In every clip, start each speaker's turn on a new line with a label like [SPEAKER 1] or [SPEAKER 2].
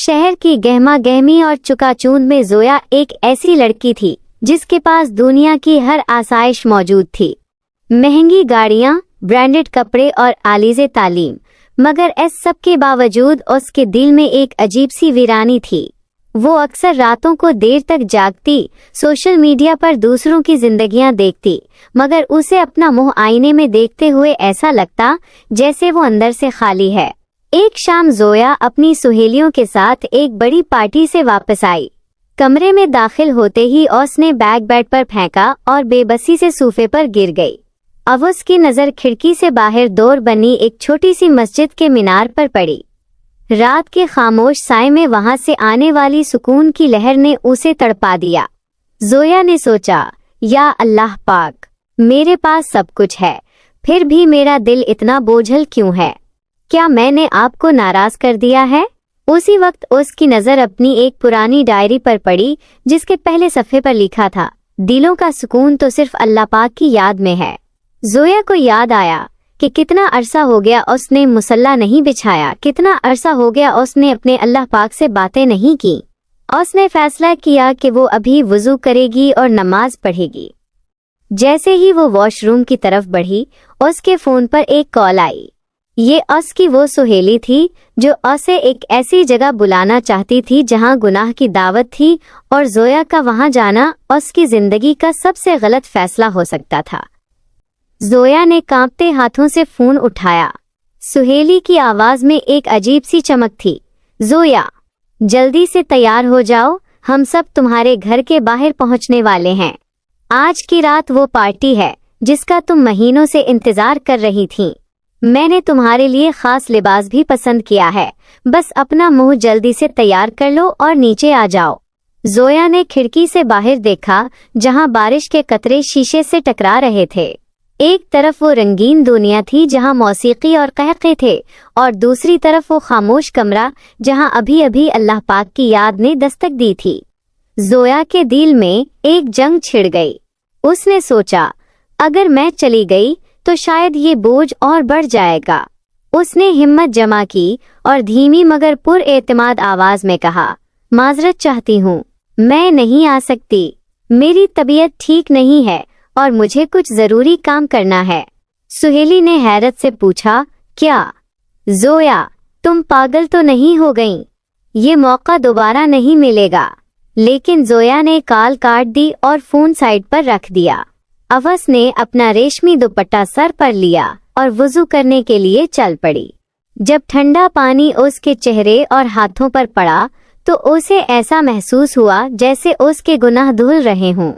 [SPEAKER 1] शहर की गहमा गहमी और चुकाचूंद में जोया एक ऐसी लड़की थी जिसके पास दुनिया की हर आसाइश मौजूद थी। महंगी गाड़ियां, ब्रांडेड कपड़े और आलीज़े तालीम, मगर इस सब के बावजूद उसके दिल में एक अजीब सी वीरानी थी। वो अक्सर रातों को देर तक जागती, सोशल मीडिया पर दूसरों की जिंदगियां देखती, मगर उसे अपना मुंह आईने में देखते हुए ऐसा लगता जैसे वो अंदर से खाली है। एक शाम जोया अपनी सहेलियों के साथ एक बड़ी पार्टी से वापस आई। कमरे में दाखिल होते ही उसने बैग बेड पर फेंका और बेबसी से सोफे पर गिर गई। अब उसकी नज़र खिड़की से बाहर दूर बनी एक छोटी सी मस्जिद के मीनार पर पड़ी। रात के खामोश साए में वहां से आने वाली सुकून की लहर ने उसे तड़पा दिया। जोया ने सोचा, या अल्लाह पाक, मेरे पास सब कुछ है, फिर भी मेरा दिल इतना बोझल क्यों है? क्या मैंने आपको नाराज कर दिया है? उसी वक्त उसकी नज़र अपनी एक पुरानी डायरी पर पड़ी जिसके पहले सफ़े पर लिखा था, दिलों का सुकून तो सिर्फ अल्लाह पाक की याद में है। जोया को याद आया कि कितना अरसा हो गया उसने मुसल्ला नहीं बिछाया, कितना अरसा हो गया उसने अपने अल्लाह पाक से बातें नहीं की। उसने फैसला किया कि वो अभी वुज़ू करेगी और नमाज पढ़ेगी। जैसे ही वो वॉशरूम की तरफ बढ़ी, उसके फ़ोन पर एक कॉल आई। ये उसकी वो सहेली थी जो उसे एक ऐसी जगह बुलाना चाहती थी जहां गुनाह की दावत थी, और जोया का वहां जाना उसकी ज़िंदगी का सबसे गलत फैसला हो सकता था। जोया ने कांपते हाथों से फ़ोन उठाया। सहेली की आवाज़ में एक अजीब सी चमक थी। जोया, जल्दी से तैयार हो जाओ, हम सब तुम्हारे घर के बाहर पहुंचने वाले हैं। आज की रात वो पार्टी है जिसका तुम महीनों से इंतज़ार कर रही थीं। मैंने तुम्हारे लिए ख़ास लिबास भी पसंद किया है, बस अपना मुंह जल्दी से तैयार कर लो और नीचे आ जाओ। जोया ने खिड़की से बाहर देखा जहां बारिश के कतरे शीशे से टकरा रहे थे। एक तरफ वो रंगीन दुनिया थी जहां मौसीकी और कहके थे, और दूसरी तरफ वो खामोश कमरा जहां अभी अभी अल्लाह पाक की याद ने दस्तक दी थी। जोया के दिल में एक जंग छिड़ गई। उसने सोचा, अगर मैं चली गई तो शायद ये बोझ और बढ़ जाएगा। उसने हिम्मत जमा की और धीमी मगर पुरएतमाद आवाज में कहा, माजरत चाहती हूँ, मैं नहीं आ सकती। मेरी तबीयत ठीक नहीं है और मुझे कुछ ज़रूरी काम करना है। सहेली ने हैरत से पूछा, क्या? जोया, तुम पागल तो नहीं हो गईं? ये मौका दोबारा नहीं मिलेगा। लेकिन जोया ने कॉल काट दी और फ़ोन साइड पर रख दिया। अवस ने अपना रेशमी दुपट्टा सर पर लिया और वुज़ू करने के लिए चल पड़ी। जब ठंडा पानी उसके चेहरे और हाथों पर पड़ा तो उसे ऐसा महसूस हुआ जैसे उसके गुनाह धुल रहे हों।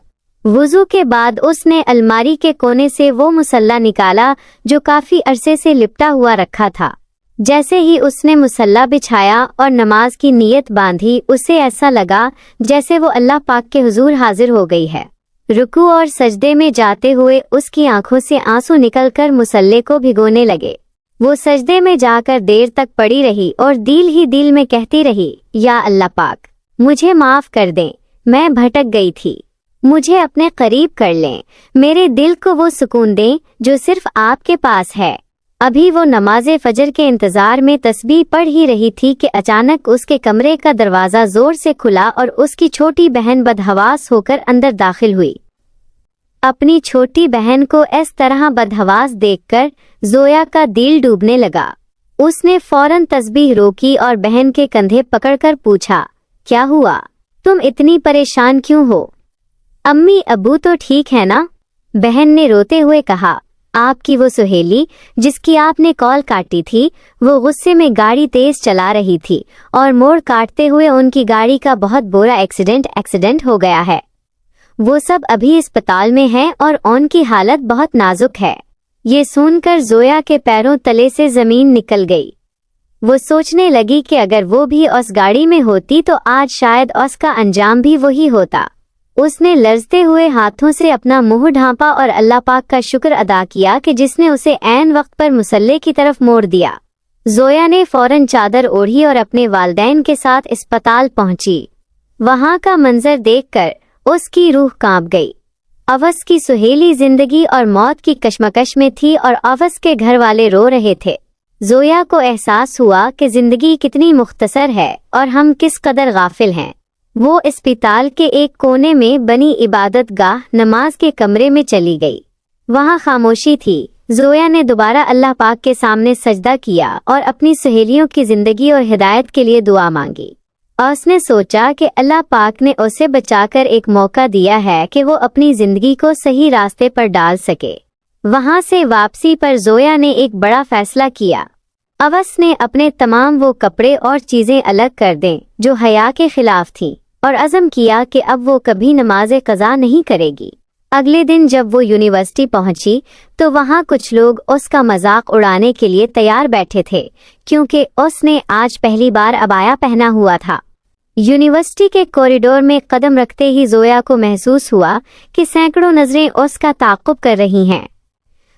[SPEAKER 1] वुज़ू के बाद उसने अलमारी के कोने से वो मुसल्ला निकाला जो काफ़ी अरसे से लिपटा हुआ रखा था। जैसे ही उसने मुसल्ला बिछाया और नमाज की नीयत बांधी, उसे ऐसा लगा जैसे वो अल्लाह पाक के हुजूर हाजिर हो गई है। रुकू और सजदे में जाते हुए उसकी आंखों से आंसू निकलकर मुसल्ले को भिगोने लगे। वो सजदे में जाकर देर तक पड़ी रही और दिल ही दिल में कहती रही, या अल्लाह पाक, मुझे माफ़ कर दें, मैं भटक गई थी। मुझे अपने करीब कर लें, मेरे दिल को वो सुकून दें जो सिर्फ आपके पास है। अभी वो नमाज़े फजर के इंतज़ार में तस्बीह पढ़ ही रही थी कि अचानक उसके कमरे का दरवाज़ा ज़ोर से खुला और उसकी छोटी बहन बदहवास होकर अंदर दाखिल हुई। अपनी छोटी बहन को इस तरह बदहवास देखकर जोया का दिल डूबने लगा। उसने फौरन तस्बीह रोकी और बहन के कंधे पकड़कर पूछा, क्या हुआ? तुम इतनी परेशान क्यों हो? अम्मी अब्बू तो ठीक है ना? बहन ने रोते हुए कहा, आपकी वो सहेली जिसकी आपने कॉल काटी थी, वो गुस्से में गाड़ी तेज चला रही थी और मोड़ काटते हुए उनकी गाड़ी का बहुत बुरा एक्सीडेंट हो गया है। वो सब अभी अस्पताल में हैं और उनकी हालत बहुत नाजुक है। ये सुनकर जोया के पैरों तले से जमीन निकल गई। वो सोचने लगी कि अगर वो भी उस गाड़ी में होती तो आज शायद उसका अंजाम भी वही होता। उसने लरजते हुए हाथों से अपना मुंह ढांपा और अल्लाह पाक का शुक्र अदा किया कि जिसने उसे ऐन वक्त पर मुसल्ले की तरफ मोड़ दिया। जोया ने फौरन चादर ओढ़ी और अपने वालिदैन के साथ अस्पताल पहुंची। वहां का मंजर देखकर उसकी रूह कांप गई। अवस की सहेली जिंदगी और मौत की कशमकश में थी और अवस के घर वाले रो रहे थे। زویا کو احساس ہوا کہ زندگی کتنی مختصر ہے اور ہم کس قدر غافل ہیں۔ وہ اسپتال کے ایک کونے میں بنی عبادت گاہ نماز کے کمرے میں چلی گئی۔ وہاں خاموشی تھی۔ زویا نے دوبارہ اللہ پاک کے سامنے سجدہ کیا اور اپنی سہیلیوں کی زندگی اور ہدایت کے لیے دعا مانگی۔ اس نے سوچا کہ اللہ پاک نے اسے بچا کر ایک موقع دیا ہے کہ وہ اپنی زندگی کو صحیح راستے پر ڈال سکے۔ وہاں سے واپسی پر زویا نے ایک بڑا فیصلہ کیا۔ اس نے اپنے تمام وہ کپڑے اور چیزیں الگ کر دیں جو حیا کے خلاف تھیں، اور عزم کیا کہ اب وہ کبھی نماز قضا نہیں کرے گی۔ اگلے دن جب وہ یونیورسٹی پہنچی تو وہاں کچھ لوگ اس کا مذاق اڑانے کے لیے تیار بیٹھے تھے، کیونکہ اس نے آج پہلی بار عبایا پہنا ہوا تھا۔ یونیورسٹی کے کوریڈور میں قدم رکھتے ہی زویا کو محسوس ہوا کہ سینکڑوں نظریں اس کا تعاقب کر رہی ہیں۔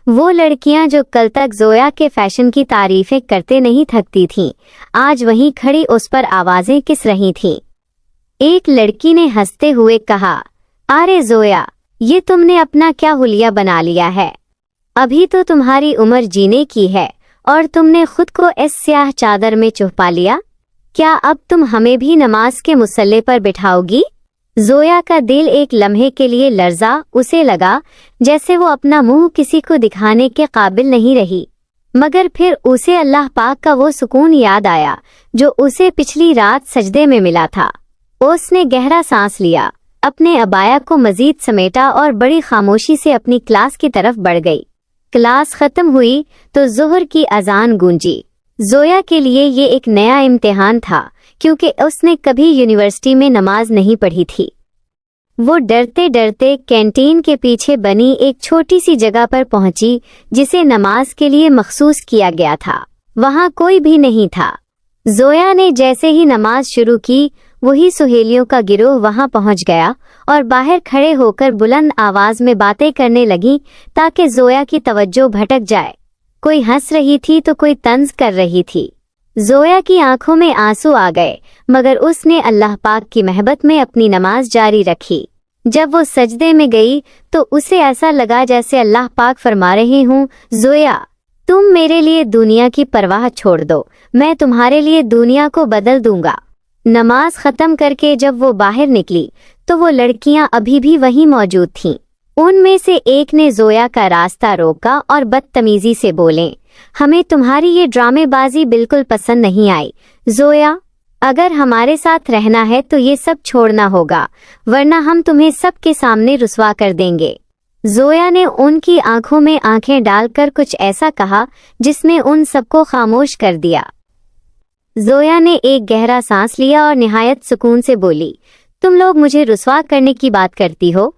[SPEAKER 1] وہ لڑکیاں جو کل تک زویا کے فیشن کی تعریفیں کرتے نہیں تھکتی تھیں، آج وہیں کھڑی اس پر آوازیں کس رہی تھیں۔ ایک لڑکی نے ہنستے ہوئے کہا، "ارے زویا، یہ تم نے اپنا کیا حلیہ بنا لیا ہے؟ ابھی تو تمہاری عمر جینے کی ہے اور تم نے خود کو اس سیاہ چادر میں چھپا لیا۔ کیا اب تم ہمیں بھی نماز کے مصلی پر بٹھاؤ گی؟ زویا کا دل ایک لمحے کے لیے لرزا، اسے لگا جیسے وہ اپنا منہ کسی کو دکھانے کے قابل نہیں رہی، مگر پھر اسے اللہ پاک کا وہ سکون یاد آیا جو اسے پچھلی رات سجدے میں ملا تھا۔ اس نے گہرا سانس لیا، اپنے عبایا کو مزید سمیٹا اور بڑی خاموشی سے اپنی کلاس کی طرف بڑھ گئی۔ کلاس ختم ہوئی تو ظہر کی اذان گونجی۔ زویا کے لیے یہ ایک نیا امتحان تھا، کیونکہ اس نے کبھی یونیورسٹی میں نماز نہیں پڑھی تھی۔ وہ ڈرتے ڈرتے کینٹین کے پیچھے بنی ایک چھوٹی سی جگہ پر پہنچی جسے نماز کے لیے مخصوص کیا گیا تھا۔ وہاں کوئی بھی نہیں تھا۔ زویا نے جیسے ہی نماز شروع کی، وہی سہیلیوں کا گروہ وہاں پہنچ گیا اور باہر کھڑے ہو کر بلند آواز میں باتیں کرنے لگیں تاکہ زویا کی توجہ بھٹک جائے۔ کوئی ہنس رہی تھی تو کوئی طنز کر رہی تھی۔ زویا کی آنکھوں میں آنسو آ گئے، مگر اس نے اللہ پاک کی محبت میں اپنی نماز جاری رکھی۔ جب وہ سجدے میں گئی تو اسے ایسا لگا جیسے اللہ پاک فرما رہے ہوں، زویا، تم میرے لیے دنیا کی پرواہ چھوڑ دو، میں تمہارے لیے دنیا کو بدل دوں گا۔ نماز ختم کر کے جب وہ باہر نکلی تو وہ لڑکیاں ابھی بھی وہیں موجود تھیں۔ ان میں سے ایک نے زویا کا راستہ روکا اور بدتمیزی سے بولیں، "ہمیں تمہاری یہ ڈرامے بازی بالکل پسند نہیں آئی۔ زویا، اگر ہمارے ساتھ رہنا ہے تو یہ سب چھوڑنا ہوگا، ورنہ ہم تمہیں سب کے سامنے رسوا کر دیں گے۔ زویا نے ان کی آنکھوں میں آنکھیں ڈال کر کچھ ایسا کہا جس نے ان سب کو خاموش کر دیا۔ زویا نے ایک گہرا سانس لیا اور نہایت سکون سے بولی، "تم لوگ مجھے رسوا کرنے کی بات کرتی ہو؟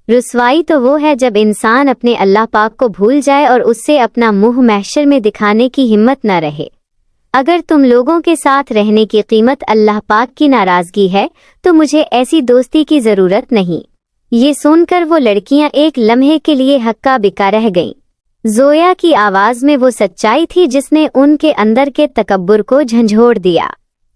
[SPEAKER 1] رسوائی تو وہ ہے جب انسان اپنے اللہ پاک کو بھول جائے اور اس سے اپنا منہ محشر میں دکھانے کی ہمت نہ رہے۔ اگر تم لوگوں کے ساتھ رہنے کی قیمت اللہ پاک کی ناراضگی ہے تو مجھے ایسی دوستی کی ضرورت نہیں۔ یہ سن کر وہ لڑکیاں ایک لمحے کے لیے ہکا بکا رہ گئیں۔ زویا کی آواز میں وہ سچائی تھی جس نے ان کے اندر کے تکبر کو جھنجھوڑ دیا۔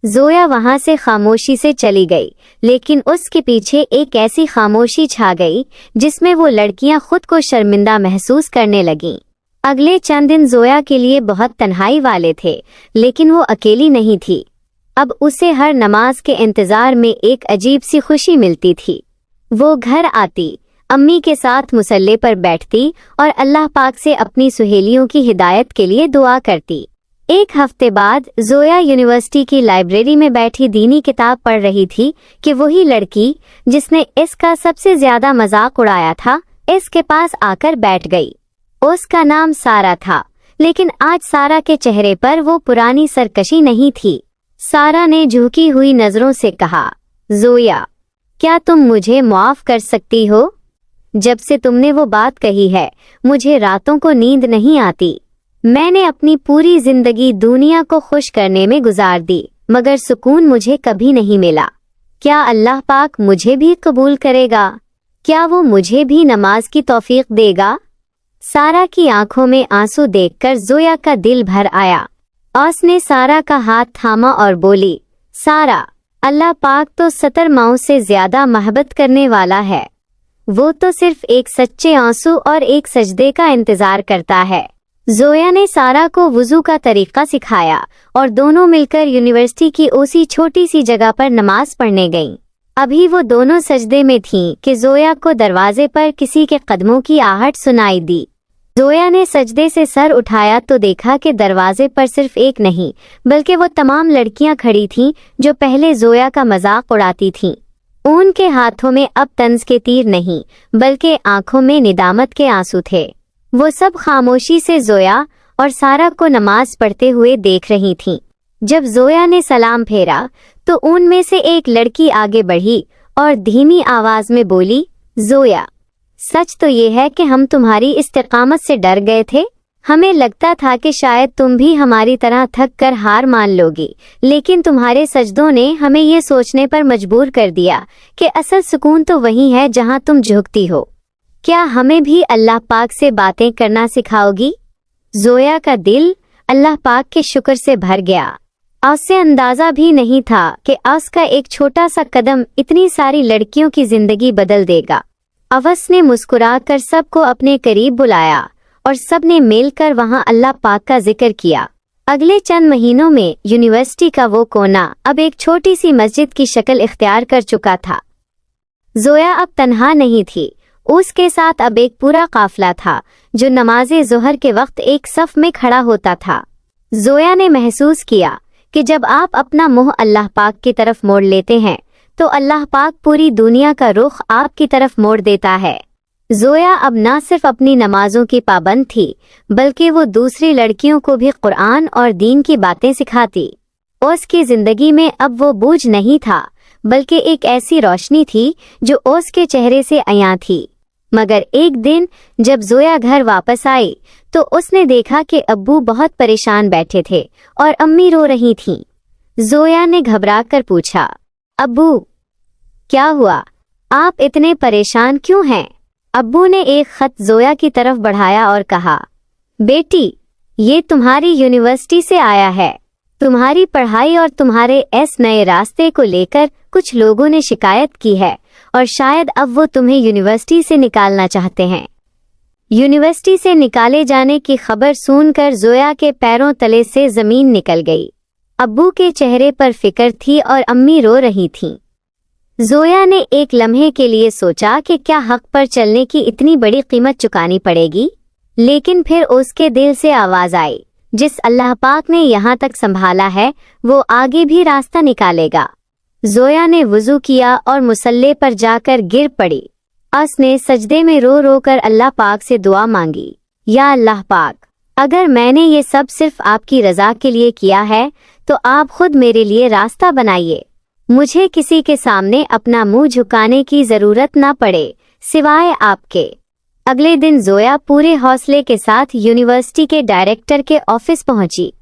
[SPEAKER 1] زویا وہاں سے خاموشی سے چلی گئی، لیکن اس کے پیچھے ایک ایسی خاموشی چھا گئی جس میں وہ لڑکیاں خود کو شرمندہ محسوس کرنے لگیں۔ اگلے چند دن زویا کے لیے بہت تنہائی والے تھے، لیکن وہ اکیلی نہیں تھی۔ اب اسے ہر نماز کے انتظار میں ایک عجیب سی خوشی ملتی تھی۔ وہ گھر آتی، امی کے ساتھ مصلی پر بیٹھتی اور اللہ پاک سے اپنی سہیلیوں کی ہدایت کے لیے دعا کرتی۔ ایک ہفتے بعد زویا یونیورسٹی کی لائبریری میں بیٹھی دینی کتاب پڑھ رہی تھی کہ وہی لڑکی جس نے اس کا سب سے زیادہ مذاق اڑایا تھا اس کے پاس آ کر بیٹھ گئی۔ اس کا نام سارا تھا، لیکن آج سارا کے چہرے پر وہ پرانی سرکشی نہیں تھی۔ سارا نے جھکی ہوئی نظروں سے کہا، "زویا، کیا تم مجھے معاف کر سکتی ہو؟ جب سے تم نے وہ بات کہی ہے مجھے راتوں کو نیند نہیں آتی۔ میں نے اپنی پوری زندگی دنیا کو خوش کرنے میں گزار دی، مگر سکون مجھے کبھی نہیں ملا۔ کیا اللہ پاک مجھے بھی قبول کرے گا؟ کیا وہ مجھے بھی نماز کی توفیق دے گا؟ سارا کی آنکھوں میں آنسو دیکھ کر زویا کا دل بھر آیا۔ اس نے سارا کا ہاتھ تھاما اور بولی، سارا، اللہ پاک تو 70 ماؤں سے زیادہ محبت کرنے والا ہے۔ وہ تو صرف ایک سچے آنسو اور ایک سجدے کا انتظار کرتا ہے۔ जोया ने सारा को वुजू का तरीका सिखाया और दोनों मिलकर यूनिवर्सिटी की उसी छोटी सी जगह पर नमाज पढ़ने गईं। अभी वो दोनों सजदे में थीं कि जोया को दरवाजे पर किसी के कदमों की आहट सुनाई दी। जोया ने सजदे से सर उठाया तो देखा कि दरवाजे पर सिर्फ एक नहीं बल्कि वो तमाम लड़कियां खड़ी थीं जो पहले जोया का मजाक उड़ाती थीं। उनके हाथों में अब तंज के तीर नहीं बल्कि आंखों में निदामत के आंसू थे। वो सब खामोशी से जोया और सारा को नमाज पढ़ते हुए देख रही थीं। जब जोया ने सलाम फेरा तो उनमें से एक लड़की आगे बढ़ी और धीमी आवाज में बोली, जोया, सच तो ये है कि हम तुम्हारी इस्तिकामत से डर गए थे। हमें लगता था कि शायद तुम भी हमारी तरह थक कर हार मान लोगी, लेकिन तुम्हारे सजदों ने हमें ये सोचने पर मजबूर कर दिया कि असल सुकून तो वही है जहां तुम झुकती हो। क्या हमें भी अल्लाह पाक से बातें करना सिखाओगी? जोया का दिल अल्लाह पाक के शुक्र से भर गया। उसे अंदाजा भी नहीं था कि उसका एक छोटा सा कदम इतनी सारी लड़कियों की जिंदगी बदल देगा। अवस ने मुस्कुराकर सबको अपने करीब बुलाया और सबने मिलकर वहां अल्लाह पाक का जिक्र किया। अगले चंद महीनों में यूनिवर्सिटी का वो कोना अब एक छोटी सी मस्जिद की शक्ल इख्तियार कर चुका था। जोया अब तन्हा नहीं थी, उसके साथ अब एक पूरा काफिला था जो नमाज़े ज़ोहर के वक्त एक सफ में खड़ा होता था। जोया ने महसूस किया कि जब आप अपना मुंह अल्लाह पाक की तरफ मोड़ लेते हैं तो अल्लाह पाक पूरी दुनिया का रुख आपकी तरफ मोड़ देता है। जोया अब न सिर्फ अपनी नमाजों की पाबंद थी बल्कि वो दूसरी लड़कियों को भी कुरान और दीन की बातें सिखाती। उसकी जिंदगी में अब वो बोझ नहीं था बल्कि एक ऐसी रोशनी थी जो उसके चेहरे से अयां थी। मगर एक दिन जब जोया घर वापस आई तो उसने देखा कि अब्बू बहुत परेशान बैठे थे और अम्मी रो रही थीं। जोया ने घबराकर पूछा, अब्बू क्या हुआ? आप इतने परेशान क्यों हैं? अब्बू ने एक खत जोया की तरफ बढ़ाया और कहा, बेटी, ये तुम्हारी यूनिवर्सिटी से आया है। तुम्हारी पढ़ाई और तुम्हारे इस नए रास्ते को लेकर कुछ लोगों ने शिकायत की है और शायद अब वो तुम्हें यूनिवर्सिटी से निकालना चाहते हैं। यूनिवर्सिटी से निकाले जाने की खबर सुनकर जोया के पैरों तले से जमीन निकल गई। अब्बू के चेहरे पर फिक्र थी और अम्मी रो रही थीं। जोया ने एक लम्हे के लिए सोचा कि क्या हक पर चलने की इतनी बड़ी कीमत चुकानी पड़ेगी, लेकिन फिर उसके दिल से आवाज आई, जिस अल्लाह पाक ने यहाँ तक संभाला है वो आगे भी रास्ता निकालेगा। जोया ने वुजू किया और मुसल्ले पर जाकर गिर पड़ी। उसने सजदे में रो रो कर अल्लाह पाक से दुआ मांगी, या अल्लाह पाक, अगर मैंने ये सब सिर्फ आपकी रजा के लिए किया है तो आप खुद मेरे लिए रास्ता बनाइए। मुझे किसी के सामने अपना मुंह झुकाने की जरूरत ना पड़े सिवाय आपके। अगले दिन जोया पूरे हौसले के साथ यूनिवर्सिटी के डायरेक्टर के ऑफिस पहुंची।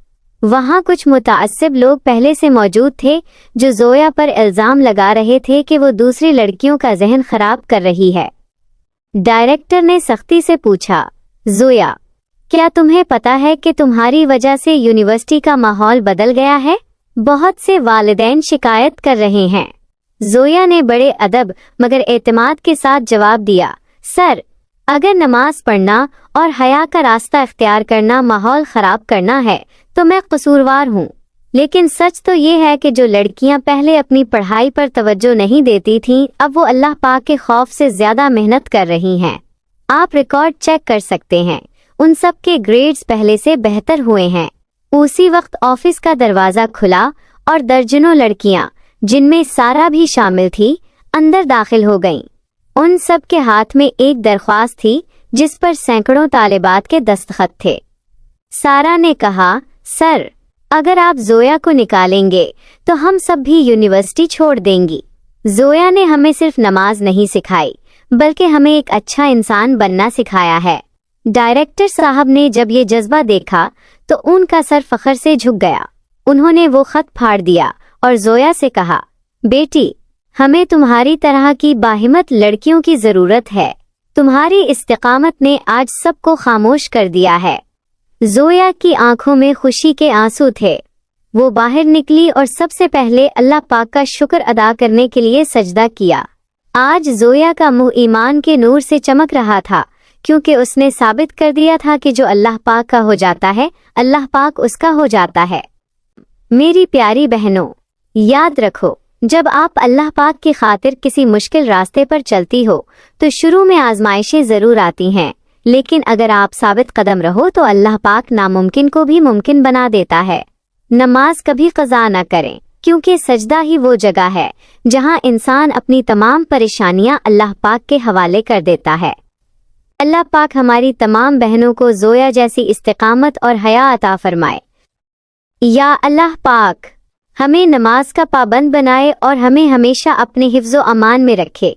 [SPEAKER 1] वहां कुछ मुताअस्सिब लोग पहले से मौजूद थे जो जोया पर इल्जाम लगा रहे थे कि वो दूसरी लड़कियों का जहन खराब कर रही है। डायरेक्टर ने सख्ती से पूछा, जोया, क्या तुम्हें पता है कि तुम्हारी वजह से यूनिवर्सिटी का माहौल बदल गया है? बहुत से वालिदैन शिकायत कर रहे हैं। जोया ने बड़े अदब मगर एतमाद के साथ जवाब दिया, सर, अगर नमाज पढ़ना और हया का रास्ता इख्तियार करना माहौल खराब करना है तो मैं कसूरवार हूँ, लेकिन सच तो ये है कि जो लड़कियाँ पहले अपनी पढ़ाई पर तवज्जो नहीं देती थीं अब वो अल्लाह पाक के खौफ से ज्यादा मेहनत कर रही हैं। आप रिकॉर्ड चेक कर सकते हैं, उन सब के ग्रेड्स पहले से बेहतर हुए हैं। उसी वक्त ऑफिस का दरवाजा खुला और दर्जनों लड़कियां, जिनमें सारा भी शामिल थी, अंदर दाखिल हो गईं। उन सब के हाथ में एक दरख्वास्त थी जिस पर सैकड़ों तालिबात के दस्तखत थे। सारा ने कहा, सर, अगर आप जोया को निकालेंगे तो हम सब भी यूनिवर्सिटी छोड़ देंगी। जोया ने हमें सिर्फ नमाज नहीं सिखाई बल्कि हमें एक अच्छा इंसान बनना सिखाया है। डायरेक्टर साहब ने जब ये जज्बा देखा तो उनका सर फख्र से झुक गया। उन्होंने वो खत फाड़ दिया और जोया से कहा, बेटी, हमें तुम्हारी तरह की बाहिम्मत लड़कियों की जरूरत है। तुम्हारी इस्तिकामत ने आज सबको खामोश कर दिया है। जोया की आंखों में खुशी के आंसू थे। वो बाहर निकली और सबसे पहले अल्लाह पाक का शुक्र अदा करने के लिए सजदा किया। आज जोया का मुंह ईमान के नूर से चमक रहा था کیونکہ اس نے ثابت کر دیا تھا کہ جو اللہ پاک کا ہو جاتا ہے اللہ پاک اس کا ہو جاتا ہے۔ میری پیاری بہنوں، یاد رکھو، جب آپ اللہ پاک کی خاطر کسی مشکل راستے پر چلتی ہو تو شروع میں آزمائشیں ضرور آتی ہیں، لیکن اگر آپ ثابت قدم رہو تو اللہ پاک ناممکن کو بھی ممکن بنا دیتا ہے۔ نماز کبھی قضا نہ کریں، کیونکہ سجدہ ہی وہ جگہ ہے جہاں انسان اپنی تمام پریشانیاں اللہ پاک کے حوالے کر دیتا ہے۔ اللہ پاک ہماری تمام بہنوں کو زویا جیسی استقامت اور حیا عطا فرمائے۔ یا اللہ پاک ہمیں نماز کا پابند بنائے اور ہمیں ہمیشہ اپنے حفظ و امان میں رکھے۔